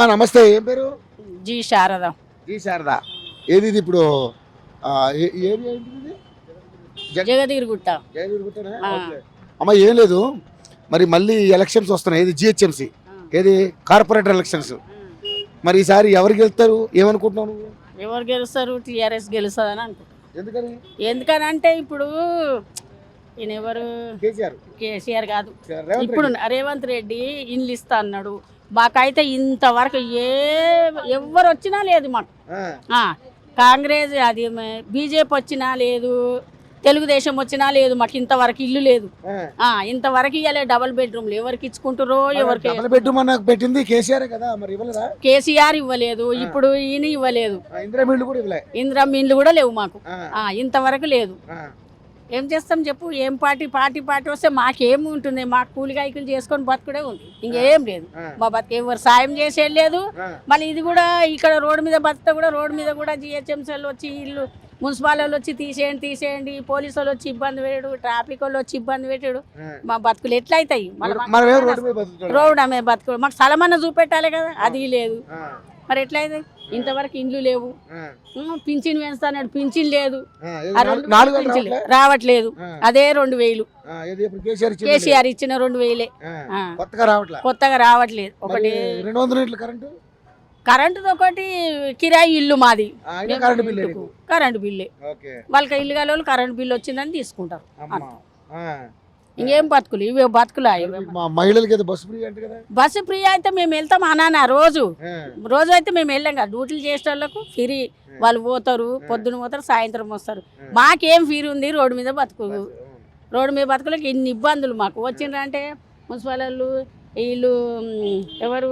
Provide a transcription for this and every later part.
నమస్తే, ఏం పేరు? జీ శారద. జీ శారద. ఏది ఇది ఇప్పుడు ఏది ఏంటిది? జగదీరుగుట్ట. జగదీరుగుట్టనా? అమ్మ ఏం లేదు, మరి మళ్ళీ ఎలక్షన్స్ వస్తున్నాయి. ఏది జిహెచ్ఎంసీ, ఏది కార్పొరేటర్ ఎలక్షన్స్. మరి ఈసారి ఎవరు గెలుస్తారు ఏమనుకుంటున్నావు నువ్వు? ఎవరు గెలుస్తారు? టీఆర్ఎస్ గెలుస్తుంది అని అనుకుంటున్నాను. ఎందుకని? ఎందుకనంటే ఇప్పుడు ఈయన ఎవరు? కేసీఆర్ కాదు, ఇప్పుడు రేవంత్ రెడ్డి ఇండ్లు ఇస్తా అన్నాడు. మాకైతే ఇంతవరకు ఎవరు వచ్చినా లేదు మాకు. కాంగ్రెస్ అది బీజేపీ వచ్చినా లేదు, తెలుగుదేశం వచ్చినా లేదు, మాకు ఇంతవరకు ఇల్లు లేదు. ఇంతవరకు ఇవ్వలే. డబుల్ బెడ్రూమ్లు ఎవరికి ఇచ్చుకుంటారో ఎవరికి. పెట్టింది కేసీఆర్ కదా, మరి ఇవ్వలేదా? కేసీఆర్ ఇవ్వలేదు, ఇప్పుడు ఈయన ఇవ్వలేదు. ఇందిరమ్మ ఇండ్లు కూడా లేవు మాకు, ఇంతవరకు లేదు. ఏం చేస్తాం చెప్పు? ఏం పార్టీ వస్తే మాకేం ఉంటుంది? మాకు కూలిగాయకులు చేసుకొని బతుకుడే ఉంది, ఇంకేం లేదు. మా బతుకు ఎవరు సాయం చేసేది లేదు. మళ్ళీ ఇది కూడా ఇక్కడ రోడ్డు మీద బతుకుతా కూడా రోడ్డు మీద కూడా జిహెచ్ఎంసీలు వచ్చి ఇల్లు మున్సిపాల్ వాళ్ళు వచ్చి తీసేయండి, పోలీసు వాళ్ళు వచ్చి ఇబ్బంది పెట్టాడు, ట్రాఫిక్ వాళ్ళు వచ్చి ఇబ్బంది పెట్టాడు. మా బతుకులు ఎట్లయితాయి? రోడ్డు ఆమె బతుకు. మాకు స్థలమన్నా చూపెట్టాలి కదా, అది లేదు. మరి ఎట్లయితే? ఇంతవరకు ఇండ్లు లేవు. పింఛన్ పెంచుతాడు, పింఛన్ లేదు, రావట్లేదు. అదే 2000 కేసీఆర్ ఇచ్చిన 2000 కొత్తగా రావట్లేదు. ఒకటి కరెంటు, ఒకటి కిరాయి ఇల్లు మాది, కరెంటు బిల్లు. వాళ్ళకి ఇల్లు కాల వాళ్ళు కరెంటు బిల్లు వచ్చిందని తీసుకుంటారు. ఇంకేం బతుకులు ఇవి బతుకులు. బస్సు ఫ్రీ అయితే మేము వెళ్తాం అన్నా. రోజు అయితే మేము వెళ్ళాం కదా. డ్యూటీలు చేసే వాళ్ళకు ఫ్రీ, వాళ్ళు పోతారు, పొద్దున పోతారు, సాయంత్రం వస్తారు. మాకేం ఫ్రీ ఉంది? రోడ్డు మీద బతుకులకు ఇన్ని ఇబ్బందులు మాకు. వచ్చిండ్రంటే మున్సిపల్ వాళ్ళు వీళ్ళు ఎవరు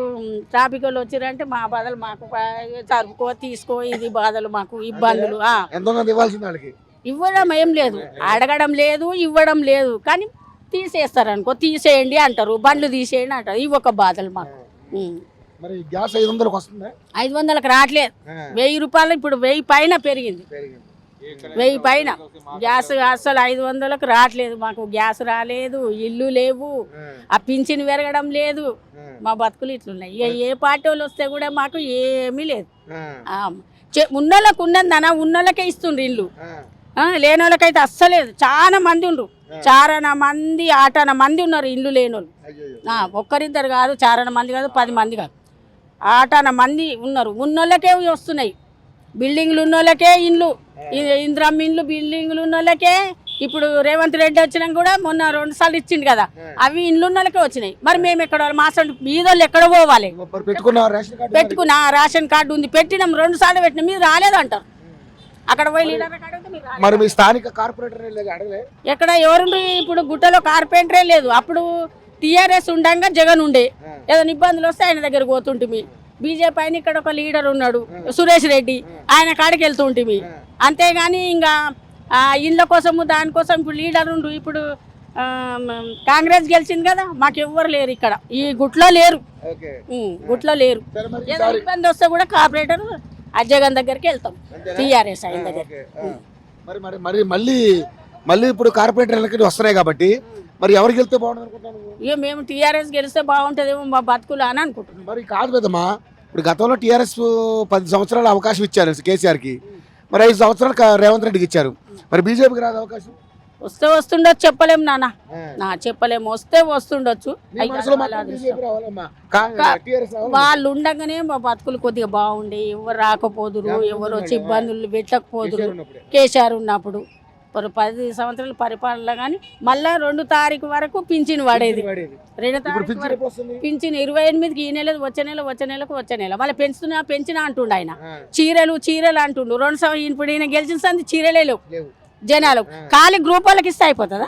ట్రాఫిక్ వాళ్ళు వచ్చిరంటే మా బాధలు మాకు జరుపుకో తీసుకో, ఇది బాధలు మాకు ఇబ్బందులు. ఇవ్వడం ఏం లేదు, అడగడం లేదు, ఇవ్వడం లేదు. కానీ తీసేస్తారు అనుకో, తీసేయండి అంటారు, బండ్లు తీసేయండి అంటారు. ఇవి ఒక బాధలు మాకు. 500కి రావట్లేదు. 1000 రూపాయలు ఇప్పుడు 1000 పైన పెరిగింది. 1000 పైన గ్యాస్ అసలు 500కి రావట్లేదు మాకు. గ్యాస్ రాలేదు, ఇల్లు లేవు, ఆ పింఛన్ పెరగడం లేదు. మా బతుకులు ఇట్లున్నాయి. ఇక ఏ పార్టీ వాళ్ళు వస్తే కూడా మాకు ఏమీ లేదు. ఉన్నోళ్ళకి ఉన్నదనా, ఉన్నోళ్ళకే ఇస్తుండ్రు ఇల్లు, లేని వాళ్ళకైతే అస్సలేదు. చాలా మంది ఉండ్రు, 4 మంది 8 మంది ఉన్నారు ఇల్లు లేనోళ్ళు. ఒక్కరిద్దరు కాదు, 4 మంది కాదు, 10 మంది కాదు, 8 మంది ఉన్నారు. ఉన్నోళ్ళకే వస్తున్నాయి. బిల్డింగ్లు ఉన్నోళ్ళకే ఇండ్లు, ఇందిరమ్మ ఇండ్లు, బిల్డింగ్లు ఉన్నోళ్ళకే. ఇప్పుడు రేవంత్ రెడ్డి వచ్చినాక కూడా మొన్న 2 సార్లు ఇచ్చిండు కదా, అవి ఇండ్లు ఉన్నోళ్ళకే వచ్చినాయి. మరి మేము ఎక్కడ? మా సొంత బీదోళ్ళు ఎక్కడ పోవాలి? పెట్టుకున్నా, రేషన్ కార్డు ఉంది, పెట్టినాం, 2 సార్లు పెట్టినాం, మీరు రాలేదంటారు. అక్కడ పోయి ఎక్కడ ఎవరుండ్రు? ఇప్పుడు గుట్టలో కార్పొరేటరే లేదు. అప్పుడు టీఆర్ఎస్ ఉండగా జగన్ ఉండే, ఏదైనా ఇబ్బందులు వస్తే ఆయన దగ్గర పోతుంటిమి. బీజేపీ ఆయన ఇక్కడ ఒక లీడర్ ఉన్నాడు సురేష్ రెడ్డి, ఆయన కాడికి వెళ్తుంటిమి. అంతేగాని ఇంకా ఇళ్ళ కోసము దానికోసం ఇప్పుడు లీడర్ ఉండు. ఇప్పుడు కాంగ్రెస్ గెలిచింది కదా, మాకు ఎవ్వరు లేరు ఇక్కడ, ఈ గుట్లో లేరు, ఏదైనా ఇబ్బంది వస్తే కూడా కార్పొరేటర్ జగన్ దగ్గరికి వెళ్తాం, టీఆర్ఎస్ ఆయన దగ్గర. మళ్ళీ ఇప్పుడు కార్పొరేటర్ ఎన్నికలు వస్తున్నాయి కాబట్టి మరి ఎవరికి వెళ్తే బాగుంటుంది అనుకుంటున్నాను? ఇక మేము టీఆర్ఎస్ గెలిస్తే బాగుంటుందేమో మా బతుకులు అని అనుకుంటున్నాం. మరి కాదు కదమ్మా, ఇప్పుడు గతంలో టీఆర్ఎస్ 10 సంవత్సరాలు అవకాశం ఇచ్చారు కేసీఆర్కి, మరి 5 సంవత్సరాలు రేవంత్ రెడ్డికి ఇచ్చారు. మరి బీజేపీకి రాదు అవకాశం? వస్తే వస్తుండొచ్చు, చెప్పలేము చెప్పలేము. వస్తే వస్తుండొచ్చు. వాళ్ళు ఉండగానే మా బతుకులు కొద్దిగా బాగుండే, ఎవరు రాకపోదురు, ఎవరు వచ్చి ఇబ్బందులు పెట్టకపోదురు. కేసీఆర్ ఉన్నప్పుడు 10 సంవత్సరాల పరిపాలన. కానీ మళ్ళా 2 తారీఖు వరకు పింఛన్ పడేది. 2 తారీఖు వరకు పింఛన్ 28కి ఈ నెల వచ్చే నెల మళ్ళీ పెంచిన అంటుండు ఆయన. చీరలు అంటుండు. 2 సంవత్సరాలు ఇప్పుడు ఈయన గెలిచిన సంది చీరలే లేవు జనాలు. ఖాళీ గ్రూప్ వాళ్ళకి ఇస్తే అయిపోతుందా?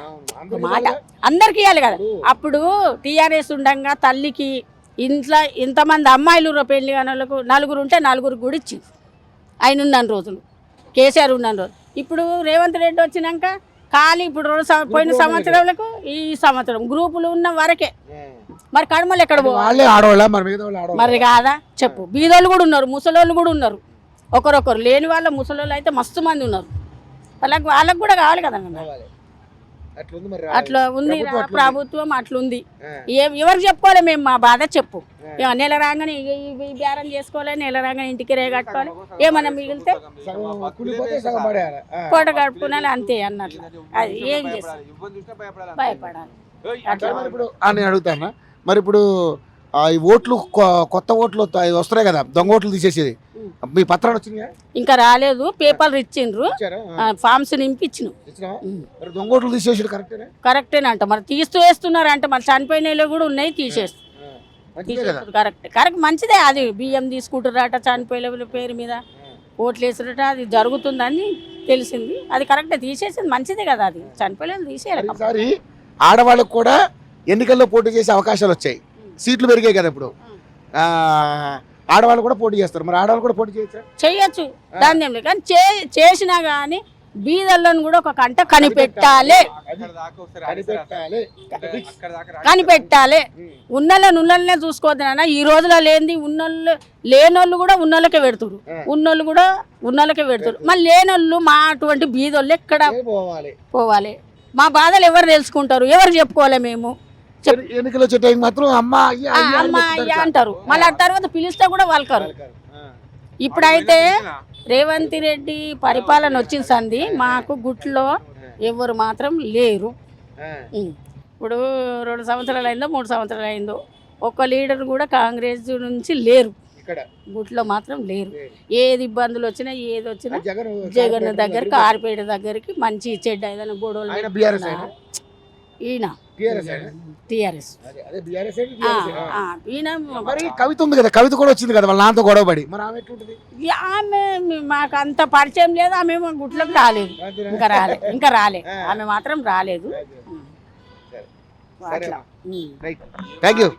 మాట అందరికి ఇవ్వాలి కదా. అప్పుడు టీఆర్ఎస్ ఉండగా తల్లికి ఇంట్లో ఇంతమంది అమ్మాయిలు పెళ్లి కాని వాళ్ళకు 4 ఉంటే 4 కూడా ఇచ్చింది ఆయన ఉన్న రోజులు, కేసీఆర్ ఉన్న రోజు. ఇప్పుడు రేవంత్ రెడ్డి వచ్చినాక ఖాళీ ఇప్పుడు పోయిన సంవత్సరాలకు ఈ సంవత్సరం గ్రూపులు ఉన్న వరకే. మరి కడమలు ఎక్కడ పోవాలి? మరి కాదా చెప్పు? బీదోళ్ళు కూడా ఉన్నారు, ముసలోళ్ళు కూడా ఉన్నారు. ఒకరొకరు లేని వాళ్ళ ముసలోళ్ళు అయితే మస్తు మంది ఉన్నారు. వాళ్ళకు కూడా కావాలి కదా. అట్లుంది మరి అట్లా ఉంది ప్రభుత్వం అట్లుంది. ప్రభుత్వం అట్లుంది. ఆ. ఎవరు చెప్పుకోవాలి మేము మా బాధ చెప్పు. నెల రాగానే ఈ బేరం చేసుకోవాలి, నెల రాగానే ఇంటికి రే కట్టుకోవాలి, ఏమన్నా మిగిలితే సగం కూలిపోతే సగం పడేయాలి. పూట కడుపుకోవాలి అంతే అన్నట్లు. అది ఏం చేస్తాం, భయపడాలి అట్లా. మరి ఇప్పుడు నేను అడుగుతాను, మరి ఇప్పుడు ఈ ఓట్లు కొత్త ఓట్లు వస్తున్నాయి కదా, దొంగ ఓట్లు తీసేసేది, మీ పత్రాలు వచ్చినాయా? ఇంకా రాలేదు, పేపర్లు ఇచ్చిండ్రు, ఇచ్చారా? ఫామ్స్ నింపి ఇచ్చినాం. ఇచ్చినావా? మరి దొంగ ఓట్లు తీసేసాడు కరెక్టేనా? కరెక్టేనంట, మరి తీస్తూ వేస్తున్నారు అంట, మరి చనిపోయిన కూడా ఉన్నాయి తీసేస్తారు. మంచిదే కదా. కరెక్ట్ మంచిదే, అది బియ్యం తీసుకుంటారట చనిపోయిన పేరు మీద, ఓట్లు వేసారట, అది జరుగుతుందని తెలిసింది. అది కరెక్టే, తీసేసింది మంచిదే కదా, అది చనిపోయిన తీసేయాలి. ఈసారి ఆడవాళ్ళకు కూడా ఎన్నికల్లో పోటీ చేసే అవకాశాలు వచ్చాయి, సీట్లు పెరిగాయి కదా ఇప్పుడు. ఆడవాళ్ళు కూడా పోటీ చేస్తారు, మరి ఆడవాళ్ళు కూడా పోటీ చేయొచ్చా? చెయ్యొచ్చు, దాన్ని ఏం లేదు, కానీ చేసినా కానీ బీదలను కూడా ఒక కంట కనిపెట్టాలి. ఉన్నోళ్ళనే చూసుకోవద్దు. ఈ రోజులో లేనిది లేనోళ్ళు కూడా ఉన్నోళ్ళకే పెడుతురు, ఉన్నోళ్ళు కూడా ఉన్నోళ్ళకే పెడుతురు. మళ్ళీ లేనోళ్ళు మా అటువంటి బీదోళ్ళు ఎక్కడ పోవాలి? మా బాధలు ఎవరు తెలుసుకుంటారు, ఎవరు చెప్పుకోవాలి? మేము ఎన్నికలు వచ్చే టైం మాత్రం అమ్మ అయ్యా అంటారు, మళ్ళీ ఆ తర్వాత పిలిస్తే కూడా వాళ్ళకారు. ఇప్పుడైతే రేవంత్ రెడ్డి పరిపాలన వచ్చిన సంది మాకు గుట్లో ఎవరు మాత్రం లేరు. ఇప్పుడు 2 సంవత్సరాలు అయిందో 3 సంవత్సరాలు అయిందో ఒక్క లీడర్ కూడా కాంగ్రెస్ నుంచి లేరు, గుట్లో మాత్రం లేరు. ఏది ఇబ్బందులు వచ్చినా ఏది వచ్చినా జగన్ దగ్గరికి, ఆర్పేట దగ్గరికి, మంచి చెడ్డ ఏదైనా గొడవలు ఈయన టీఆర్ఎస్. ఈయన కవిత ఉంది కదా, కవిత కూడా వచ్చింది కదా వాళ్ళ నాన్నతో గొడవపడి, మరి ఆమె ఎట్లుంటది? ఆమె మాకు అంత పరిచయం లేదు, ఆమె గుట్లోకి రాలేదు, ఇంకా రాలే ఆమె మాత్రం రాలేదు. Thank you.